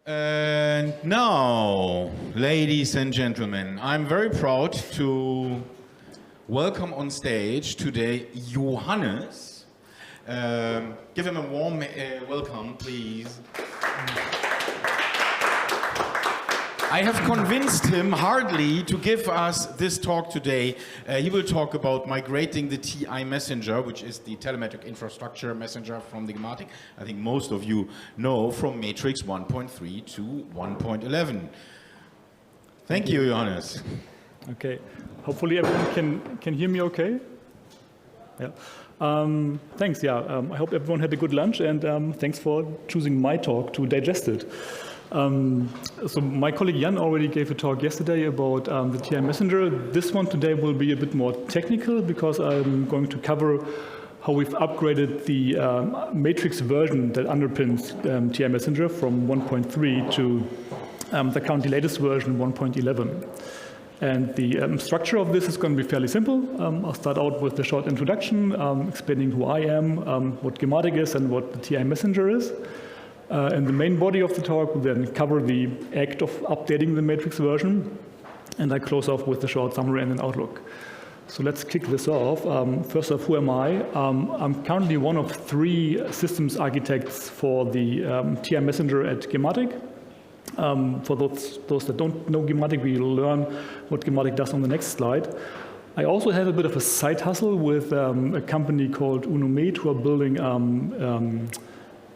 And now, ladies and gentlemen, I'm very proud to welcome on stage today Johannes. Give him a warm welcome, please. I have convinced him hardly to give us this talk today. He will talk about migrating the TI messenger, which is the telematic infrastructure messenger from the gematik. I think most of you know, from Matrix 1.3 to 1.11. Thank you, Johannes. Okay. Hopefully everyone can hear me okay. Yeah. Thanks. Yeah. I hope everyone had a good lunch, and thanks for choosing my talk to digest it. So my colleague Jan already gave a talk yesterday about the TI messenger. This one today will be a bit more technical because I'm going to cover how we've upgraded the Matrix version that underpins TI messenger from 1.3 to the currently latest version 1.11. And the structure of this is going to be fairly simple. I'll start out with a short introduction, explaining who I am, what gematik is, and what the TI messenger is. And the main body of the talk will then cover the act of updating the Matrix version, and I close off with a short summary and an outlook. So let's kick this off. First off, who am I? I'm currently one of 3 systems architects for the TI messenger at gematik. For those that don't know gematik, we'll learn what gematik does on the next slide. I also have a bit of a side hustle with a company called Unomed, who are building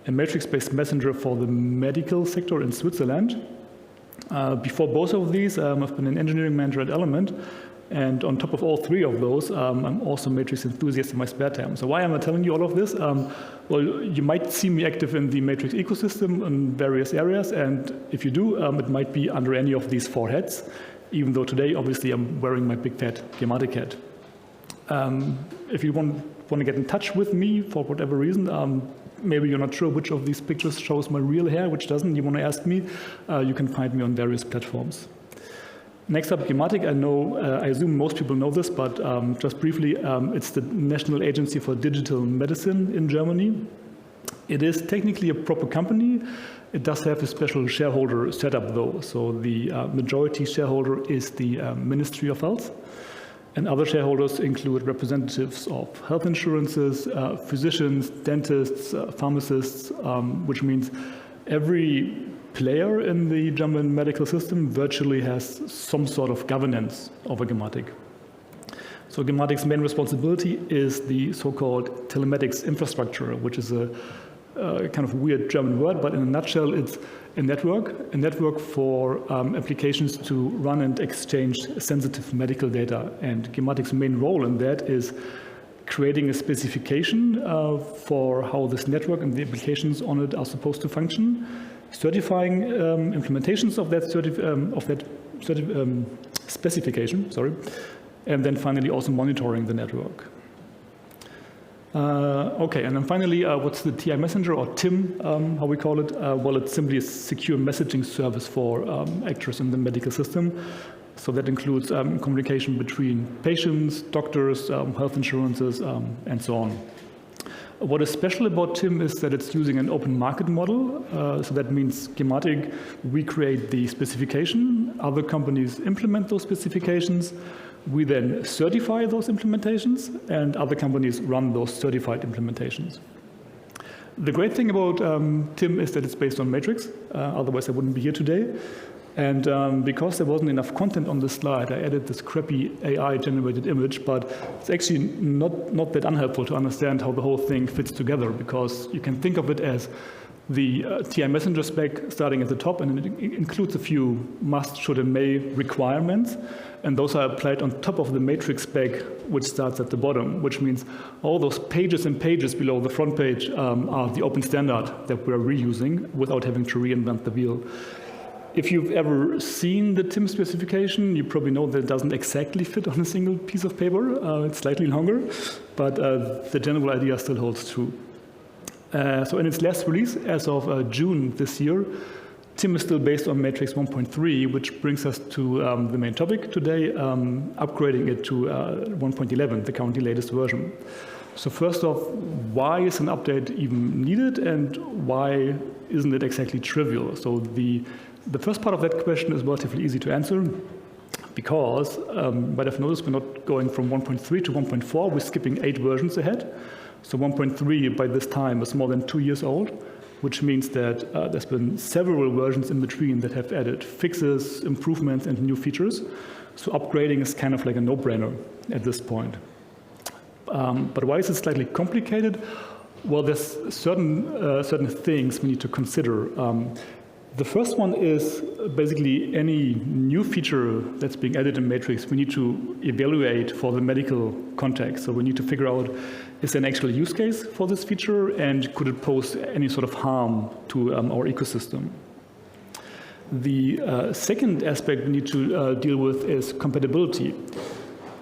a matrix-based messenger for the medical sector in Switzerland. Before both of these, I've been an engineering manager at Element, and on top of all 3 of those, I'm also a matrix enthusiast in my spare time. So why am I telling you all of this? Well, you might see me active in the matrix ecosystem in various areas, and if you do, it might be under any of these 4 hats, even though today, obviously, I'm wearing my big fat gematik hat. If you want to get in touch with me for whatever reason, maybe you're not sure which of these pictures shows my real hair, which doesn't, you want to ask me, you can find me on various platforms. Next up, gematik. I assume most people know this, but just briefly, it's the National Agency for Digital Medicine in Germany. It is technically a proper company. It does have a special shareholder setup, though. So the majority shareholder is the Ministry of Health. And other shareholders include representatives of health insurances, physicians, dentists, pharmacists, which means every player in the German medical system virtually has some sort of governance over gematik. So gematik's main responsibility is the so-called telematics infrastructure, which is a kind of weird German word, but in a nutshell, it's a network for applications to run and exchange sensitive medical data. And gematik's main role in that is creating a specification for how this network and the applications on it are supposed to function, certifying implementations of that specification, and then finally also monitoring the network. Okay, and then finally, what's the TI messenger, or TIM, how we call it? Well, it's simply a secure messaging service for actors in the medical system. So that includes communication between patients, doctors, health insurances, and so on. What is special about TIM is that it's using an open market model. So that means gematik, we create the specification, other companies implement those specifications, we then certify those implementations, and other companies run those certified implementations. The great thing about TIM is that it's based on Matrix, otherwise I wouldn't be here today. And because there wasn't enough content on this slide, I added this crappy AI-generated image, but it's actually not that unhelpful to understand how the whole thing fits together, because you can think of it as the TI messenger spec starting at the top, and it includes a few must, should, and may requirements, and those are applied on top of the Matrix spec, which starts at the bottom, which means all those pages and pages below the front page are the open standard that we're reusing without having to reinvent the wheel. If you've ever seen the TIM specification, you probably know that it doesn't exactly fit on a single piece of paper. It's slightly longer, but the general idea still holds true. So in its last release, as of June this year, TIM is still based on Matrix 1.3, which brings us to the main topic today, upgrading it to 1.11, the currently latest version. So first off, why is an update even needed, and why isn't it exactly trivial? So the first part of that question is relatively easy to answer, because you might have noticed we're not going from 1.3 to 1.4, we're skipping 8 versions ahead. So 1.3 by this time is more than 2 years old, which means that there's been several versions in between that have added fixes, improvements, and new features. So upgrading is kind of like a no-brainer at this point. But why is it slightly complicated? Well, there's certain things we need to consider. The first one is basically any new feature that's being added in Matrix, we need to evaluate for the medical context. So we need to figure out, is there an actual use case for this feature, and could it pose any sort of harm to our ecosystem? The second aspect we need to deal with is compatibility.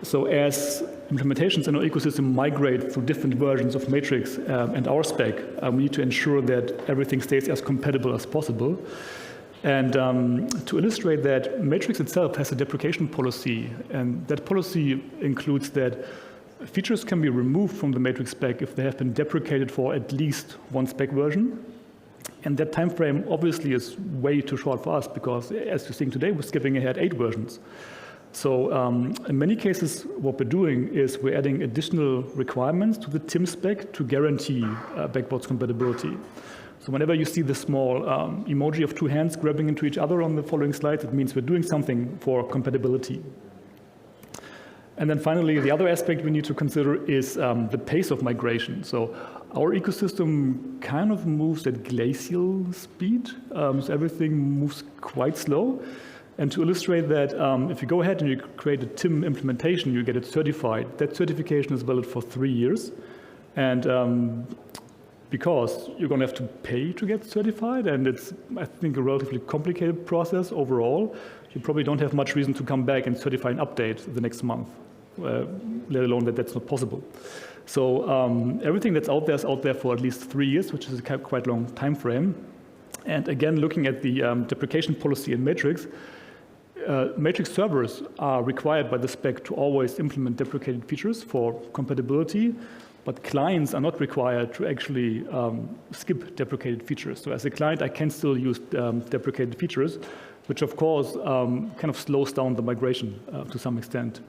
So as implementations in our ecosystem migrate through different versions of Matrix and our spec, we need to ensure that everything stays as compatible as possible. And to illustrate that, Matrix itself has a deprecation policy, and that policy includes that features can be removed from the Matrix spec if they have been deprecated for at least one spec version. And that time frame obviously is way too short for us, because as you're seeing today, we're skipping ahead 8 versions. So in many cases, what we're doing is we're adding additional requirements to the TIM spec to guarantee backwards compatibility. So whenever you see the small emoji of 2 hands grabbing into each other on the following slides, it means we're doing something for compatibility. And then finally, the other aspect we need to consider is the pace of migration. So our ecosystem kind of moves at glacial speed, so everything moves quite slow. And to illustrate that, if you go ahead and you create a TIM implementation, you get it certified. That certification is valid for 3 years. And because you're going to have to pay to get certified, and it's, I think, a relatively complicated process overall, you probably don't have much reason to come back and certify an update the next month, let alone that that's not possible. So everything that's out there is out there for at least 3 years, which is a quite long time frame. And again, looking at the deprecation policy in Matrix, Matrix servers are required by the spec to always implement deprecated features for compatibility, but clients are not required to actually skip deprecated features. So as a client, I can still use deprecated features, which of course kind of slows down the migration to some extent.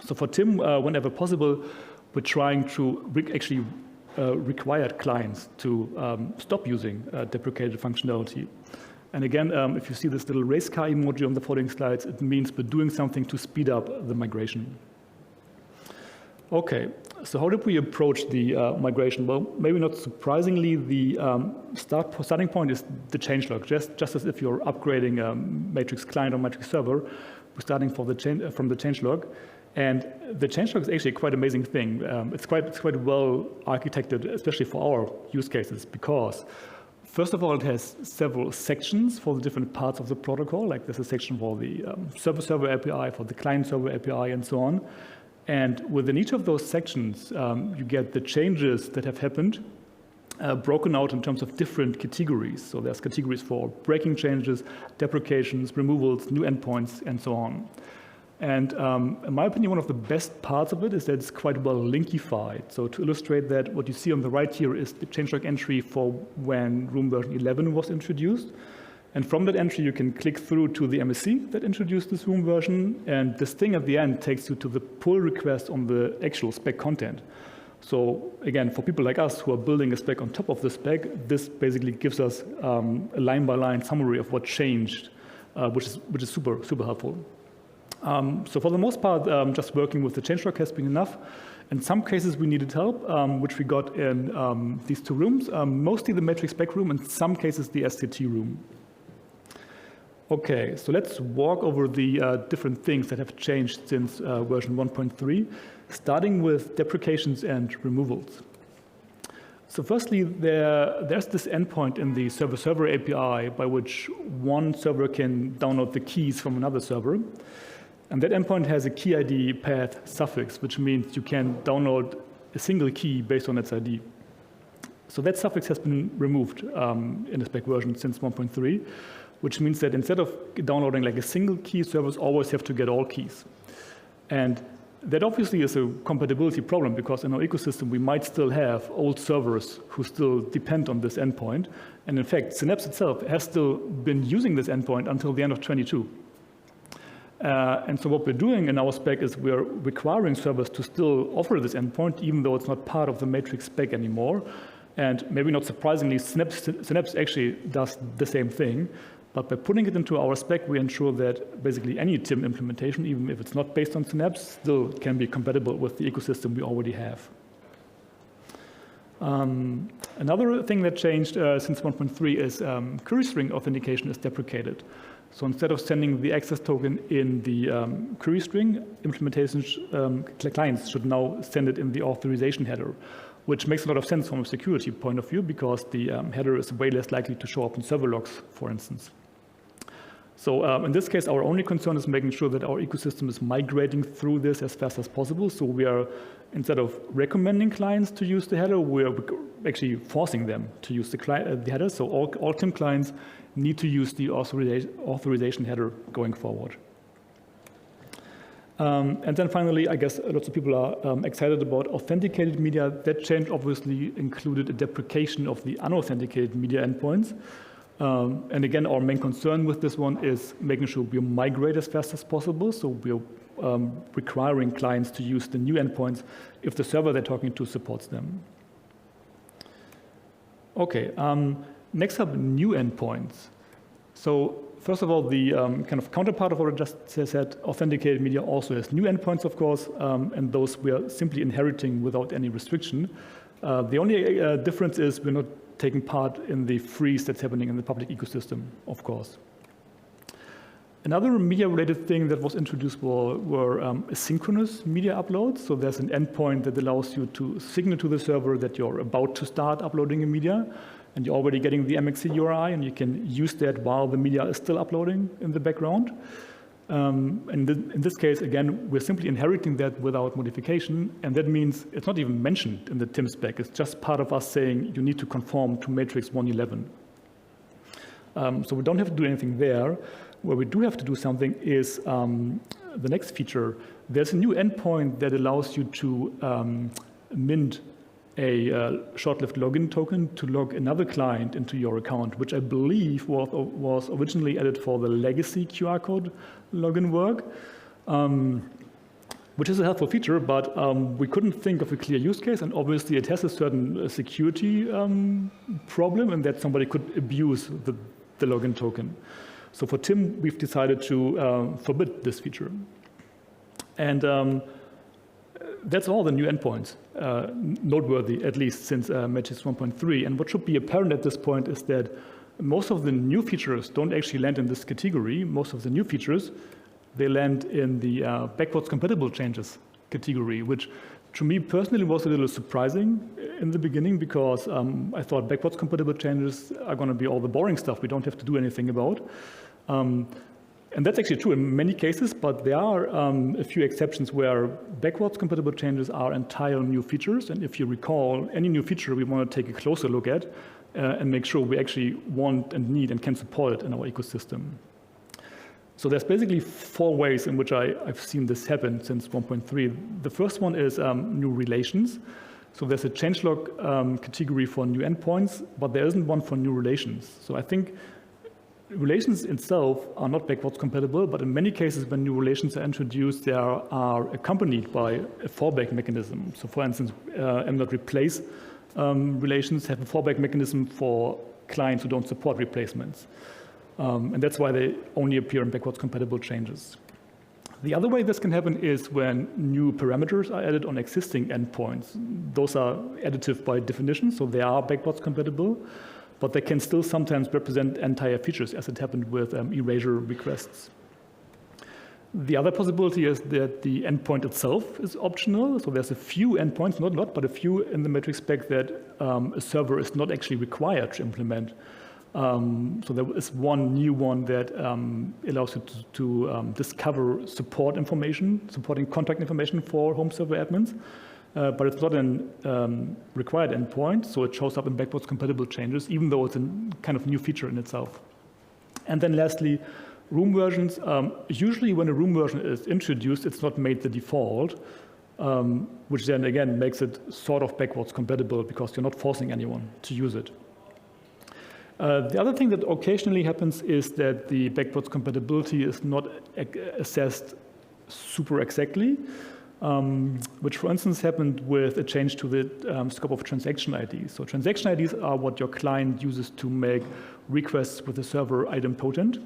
So for TIM, whenever possible, we're trying to actually require clients to stop using deprecated functionality. And again, if you see this little race car emoji on the following slides, it means we're doing something to speed up the migration. Okay, so how did we approach the migration? Well, maybe not surprisingly, the starting point is the changelog. Just as if you're upgrading a Matrix client or Matrix server, we're starting from the changelog. And the changelog is actually a quite amazing thing. It's quite well architected, especially for our use cases, because first of all, it has several sections for the different parts of the protocol. Like there's a section for the server-server API, for the client-server API, and so on. And within each of those sections, you get the changes that have happened broken out in terms of different categories. So there's categories for breaking changes, deprecations, removals, new endpoints, and so on. And in my opinion, one of the best parts of it is that it's quite well linkified. So to illustrate that, what you see on the right here is the changelog entry for when Room version 11 was introduced. And from that entry, you can click through to the MSC that introduced this Room version. And this thing at the end takes you to the pull request on the actual spec content. So again, for people like us who are building a spec on top of the spec, this basically gives us a line-by-line summary of what changed, which is super, super helpful. So for the most part, just working with the changelog has been enough. In some cases, we needed help, which we got in these 2 rooms, mostly the Matrix spec room, and in some cases, the STT room. Okay, so let's walk over the different things that have changed since version 1.3, starting with deprecations and removals. So firstly, there's this endpoint in the server-server API by which one server can download the keys from another server. And that endpoint has a key ID path suffix, which means you can download a single key based on its ID. So that suffix has been removed in the spec version since 1.3, which means that instead of downloading like a single key, servers always have to get all keys. And That obviously is a compatibility problem because in our ecosystem we might still have old servers who still depend on this endpoint. And in fact, Synapse itself has still been using this endpoint until the end of 22. And so what we're doing in our spec is we're requiring servers to still offer this endpoint, even though it's not part of the matrix spec anymore. And maybe not surprisingly, Synapse actually does the same thing. But by putting it into our spec, we ensure that basically any TIM implementation, even if it's not based on Synapse, still can be compatible with the ecosystem we already have. Another thing that changed since 1.3 is query string authentication is deprecated. So instead of sending the access token in the query string, implementation clients should now send it in the authorization header, which makes a lot of sense from a security point of view because the header is way less likely to show up in server logs, for instance. So in this case, our only concern is making sure that our ecosystem is migrating through this as fast as possible. So we are, instead of recommending clients to use the header, we're actually forcing them to use the header. So all TIM clients need to use the authorization header going forward. And then finally, I guess lots of people are excited about authenticated media. That change obviously included a deprecation of the unauthenticated media endpoints. And again, our main concern with this one is making sure we migrate as fast as possible. So we're requiring clients to use the new endpoints if the server they're talking to supports them. Okay, next up, new endpoints. So first of all, the kind of counterpart of what I just said, authenticated media also has new endpoints, of course, and those we are simply inheriting without any restriction. The only difference is we're not taking part in the freeze that's happening in the public ecosystem, of course. Another media-related thing that was introduced were asynchronous media uploads. So there's an endpoint that allows you to signal to the server that you're about to start uploading a media, and you're already getting the MXC URI, and you can use that while the media is still uploading in the background. And in this case, again, we're simply inheriting that without modification, and that means it's not even mentioned in the TIM spec. It's just part of us saying you need to conform to matrix 111. So we don't have to do anything there. Where we do have to do something is the next feature. There's a new endpoint that allows you to mint a short-lived login token to log another client into your account, which I believe was originally added for the legacy QR code login work, which is a helpful feature, but we couldn't think of a clear use case, and obviously it has a certain security problem in that somebody could abuse the login token. So for TIM, we've decided to forbid this feature. And that's all the new endpoints, noteworthy, at least since Matrix 1.3. And what should be apparent at this point is that most of the new features don't actually land in this category. Most of the new features, they land in the backwards compatible changes category, which to me personally was a little surprising in the beginning because I thought backwards compatible changes are going to be all the boring stuff we don't have to do anything about. And that's actually true in many cases, but there are a few exceptions where backwards compatible changes are entire new features. And if you recall, any new feature we want to take a closer look at and make sure we actually want and need and can support it in our ecosystem. So there's basically 4 ways in which I've seen this happen since 1.3. The first one is new relations. So there's a changelog category for new endpoints, but there isn't one for new relations. So I think relations itself are not backwards compatible, but in many cases when new relations are introduced, they are accompanied by a fallback mechanism. So for instance, mNodeReplace relations have a fallback mechanism for clients who don't support replacements. And that's why they only appear in backwards compatible changes. The other way this can happen is when new parameters are added on existing endpoints. Those are additive by definition, so they are backwards compatible, but they can still sometimes represent entire features, as it happened with erasure requests. The other possibility is that the endpoint itself is optional. So there's a few endpoints, not a lot, but a few in the matrix spec that a server is not actually required to implement. So there is one new one that allows you to discover support information, supporting contact information for home server admins. But it's not a required endpoint, so it shows up in backwards compatible changes, even though it's a kind of new feature in itself. And then lastly, room versions, usually when a room version is introduced, it's not made the default, which then again makes it sort of backwards compatible because you're not forcing anyone to use it. The other thing that occasionally happens is that the backwards compatibility is not assessed super exactly, which for instance happened with a change to the scope of transaction IDs. So transaction IDs are what your client uses to make requests with the server idempotent.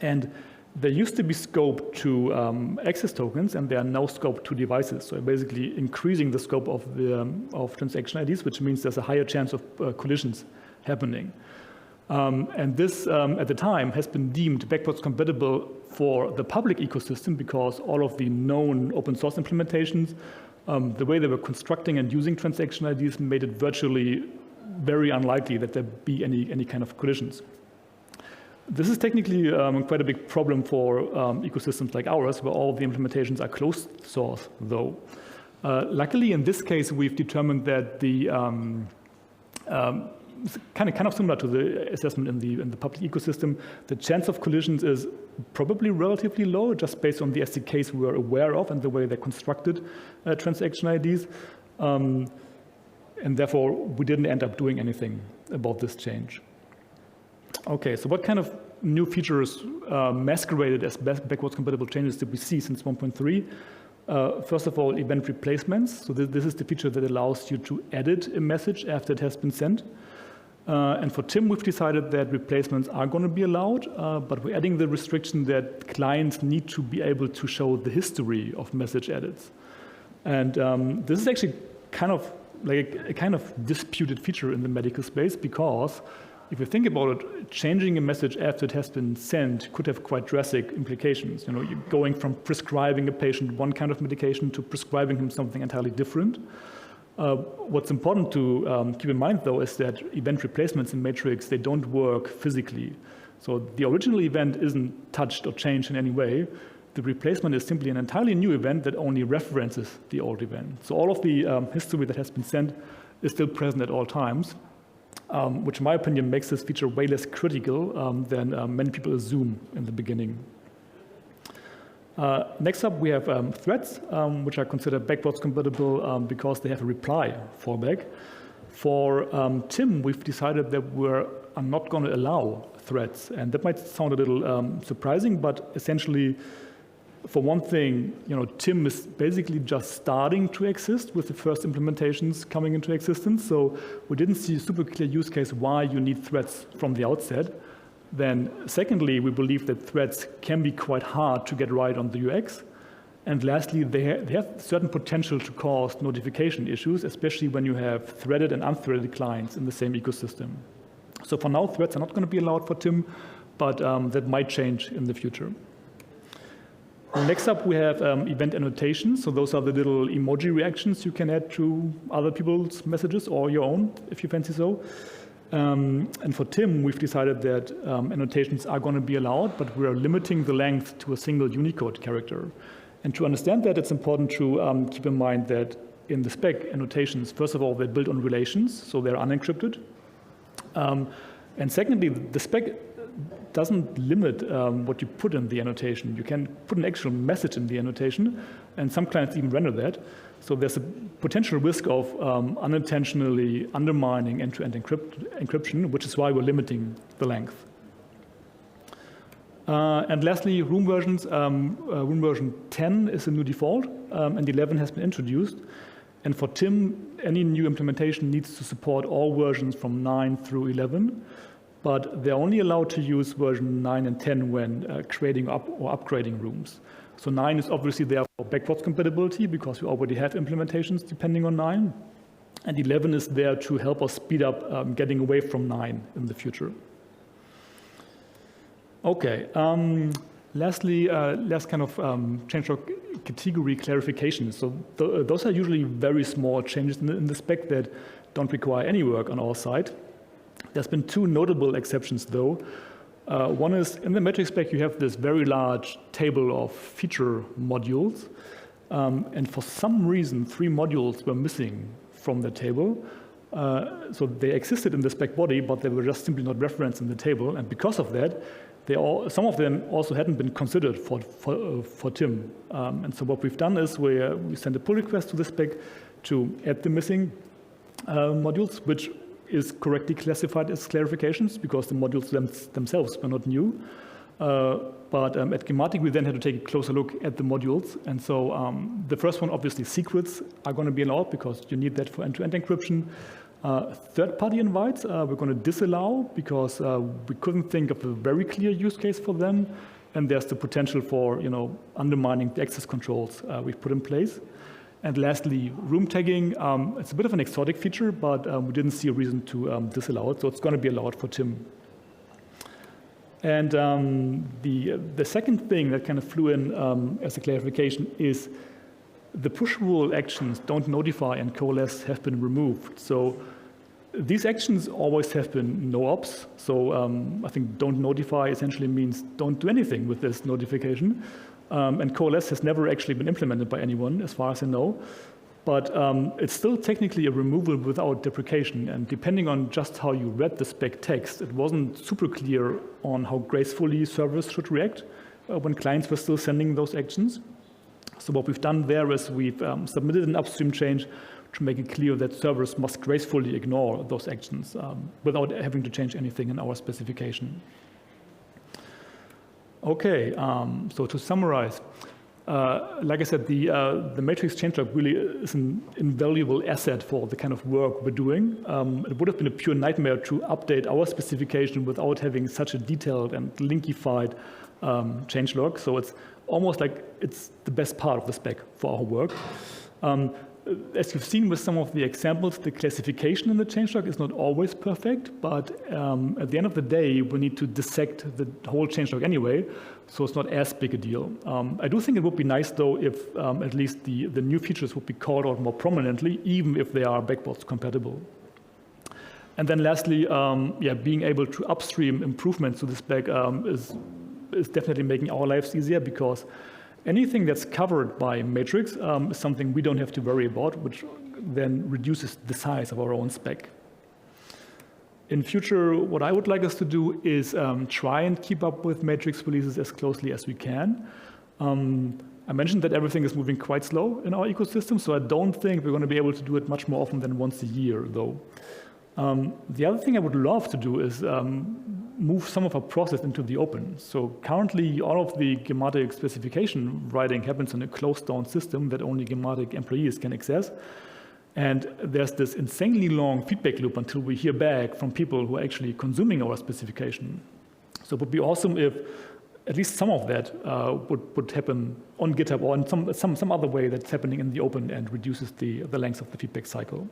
And there used to be scope to access tokens, and they are now scope to devices. So basically increasing the scope of transaction IDs, which means there's a higher chance of collisions happening. And this, at the time, has been deemed backwards compatible for the public ecosystem because all of the known open source implementations, the way they were constructing and using transaction IDs made it virtually very unlikely that there be any kind of collisions. This is technically quite a big problem for ecosystems like ours, where all the implementations are closed source, though. Luckily, in this case, we've determined that the kind of similar to the assessment in the public ecosystem, the chance of collisions is probably relatively low, just based on the SDKs we are aware of and the way they constructed transaction IDs. And therefore, we didn't end up doing anything about this change. Okay, so what kind of new features masqueraded as backwards compatible changes did we see since 1.3? First of all, event replacements. So this is the feature that allows you to edit a message after it has been sent. And for Tim, we've decided that replacements are going to be allowed, but we're adding the restriction that clients need to be able to show the history of message edits. And this is actually kind of like a kind of disputed feature in the medical space, because if you think about it, changing a message after it has been sent could have quite drastic implications. You know, you're going from prescribing a patient one kind of medication to prescribing him something entirely different. What's important to keep in mind, though, is that event replacements in Matrix, they don't work physically. So the original event isn't touched or changed in any way. The replacement is simply an entirely new event that only references the old event. So all of the history that has been sent is still present at all times, which in my opinion makes this feature way less critical than many people assume in the beginning. Next up, we have threads, which are considered backwards compatible because they have a reply fallback. For Tim, we've decided that we're not going to allow threads, and that might sound a little surprising, but essentially, for one thing, you know, Tim is basically just starting to exist with the first implementations coming into existence. So we didn't see a super clear use case why you need threads from the outset. Then secondly, we believe that threads can be quite hard to get right on the UX. And lastly, they have certain potential to cause notification issues, especially when you have threaded and unthreaded clients in the same ecosystem. So for now, threads are not going to be allowed for Tim, but that might change in the future. Next up, we have event annotations. So those are the little emoji reactions you can add to other people's messages or your own, if you fancy so. And for Tim, we've decided that annotations are going to be allowed, but we're limiting the length to a single Unicode character. And to understand that, it's important to keep in mind that in the spec, annotations, first of all, they're built on relations, so they're unencrypted. And secondly, the spec doesn't limit what you put in the annotation. You can put an actual message in the annotation, and some clients even render that. So there's a potential risk of unintentionally undermining end-to-end encryption, which is why we're limiting the length. And lastly, room versions. Room version 10 is a new default, and 11 has been introduced. And for Tim, any new implementation needs to support all versions from 9 through 11. But they're only allowed to use version 9 and 10 when creating or upgrading rooms. So 9 is obviously there for backwards compatibility because we already have implementations depending on 9. And 11 is there to help us speed up getting away from 9 in the future. Okay, lastly, last kind of change of category clarification. So those are usually very small changes in the spec that don't require any work on our side. There's been two notable exceptions, though. One is in the metric spec, you have this very large table of feature modules. And for some reason, 3 modules were missing from the table. So they existed in the spec body, but they were just simply not referenced in the table. And because of that, some of them also hadn't been considered for TIM. And so what we've done is we send a pull request to the spec to add the missing modules, which is correctly classified as clarifications because the modules themselves were not new. But at gematik, we then had to take a closer look at the modules. And so the first one, obviously, secrets are going to be allowed because you need that for end-to-end encryption. Third-party invites, we're going to disallow because we couldn't think of a very clear use case for them. And there's the potential for undermining the access controls we've put in place. And lastly, room tagging. It's a bit of an exotic feature, but we didn't see a reason to disallow it. So it's going to be allowed for TIM. And the second thing that kind of flew in as a clarification is the push rule actions don't notify and coalesce have been removed. So these actions always have been no ops. So I think don't notify essentially means don't do anything with this notification. And coalesce has never actually been implemented by anyone, as far as I know. But it's still technically a removal without deprecation. And depending on just how you read the spec text, it wasn't super clear on how gracefully servers should react when clients were still sending those actions. So what we've done there is we've submitted an upstream change to make it clear that servers must gracefully ignore those actions without having to change anything in our specification. Okay, so to summarize, like I said, the matrix changelog really is an invaluable asset for the kind of work we're doing. It would have been a pure nightmare to update our specification without having such a detailed and linkified changelog. So it's almost like it's the best part of the spec for our work. As you've seen with some of the examples, the classification in the changelog is not always perfect, but at the end of the day, we need to dissect the whole changelog anyway, so it's not as big a deal. I do think it would be nice, though, if at least the new features would be called out more prominently, even if they are backwards compatible. And then lastly, being able to upstream improvements to the spec is definitely making our lives easier because anything that's covered by matrix is something we don't have to worry about, which then reduces the size of our own spec. In future, what I would like us to do is try and keep up with matrix releases as closely as we can. I mentioned that everything is moving quite slow in our ecosystem, so I don't think we're going to be able to do it much more often than once a year, though. The other thing I would love to do is move some of our process into the open. So currently, all of the gematik specification writing happens in a closed-down system that only gematik employees can access. And there's this insanely long feedback loop until we hear back from people who are actually consuming our specification. So it would be awesome if at least some of that would happen on GitHub or in some other way that's happening in the open and reduces the length of the feedback cycle.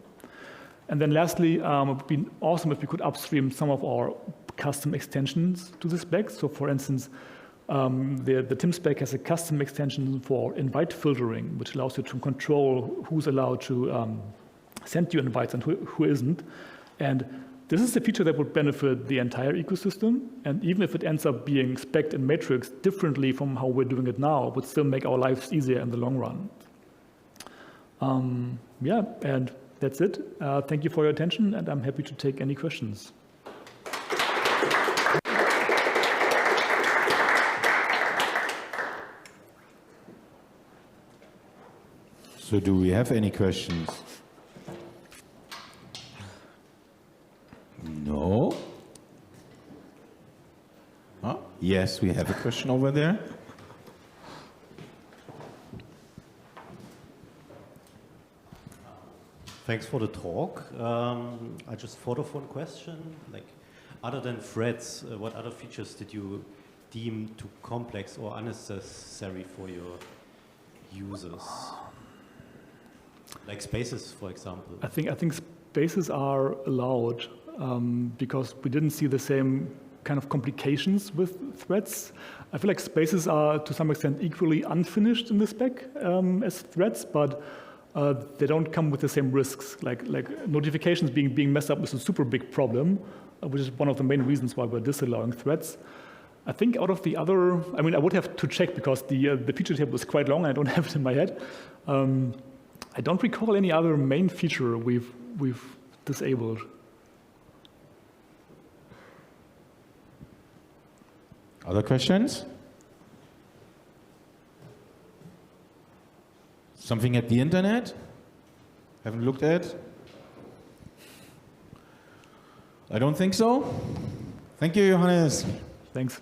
And then lastly, it would be awesome if we could upstream some of our custom extensions to the spec. So for instance, the TIM spec has a custom extension for invite filtering, which allows you to control who's allowed to send you invites and who isn't. And this is a feature that would benefit the entire ecosystem. And even if it ends up being spec'd in matrix differently from how we're doing it now, it would still make our lives easier in the long run. And that's it. Thank you for your attention, and I'm happy to take any questions. So do we have any questions? No? Huh? Yes, we have a question over there. Thanks for the talk. I just thought of one question. Like, other than threads, what other features did you deem too complex or unnecessary for your users? Like spaces, for example. I think spaces are allowed because we didn't see the same kind of complications with threads. I feel like spaces are to some extent equally unfinished in the spec as threads, but they don't come with the same risks. Like notifications being messed up is a super big problem, which is one of the main reasons why we're disallowing threads. I think out of the other, I mean, I would have to check because the feature table is quite long. I don't have it in my head. I don't recall any other main feature we've disabled. Other questions? Something at the internet? Haven't looked at? I don't think so. Thank you, Johannes. Thanks.